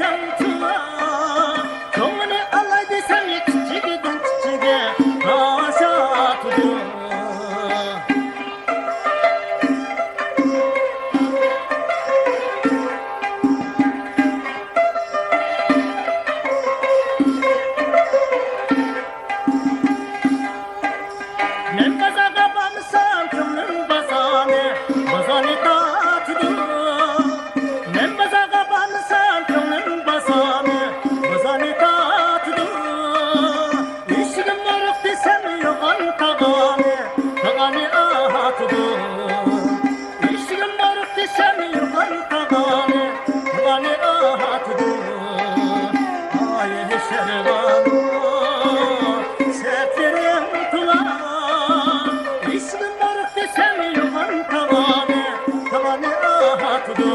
desem tula, ko'ngli olay desem kichigidan kichiga aşa tudu. Men bazaga bansam ko'nglim bazani, bazani tatdı. Men bazaga bansam ko'nglim bazani, bazani tatdı. Eshigim yo'q desam yo'g'on tag'ani, tag'ani atdı. Eshigim yo'q desam yo'g'on tag'ani, tag'ani atdı. Ay shervan seferim tula. İsmin varıp desem yuvan tavane, tavane ahatıdı.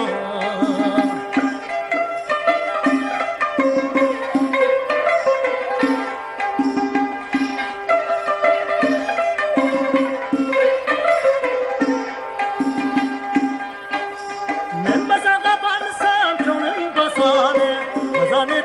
Men bazaga bansam ko'nglim bazane, bazane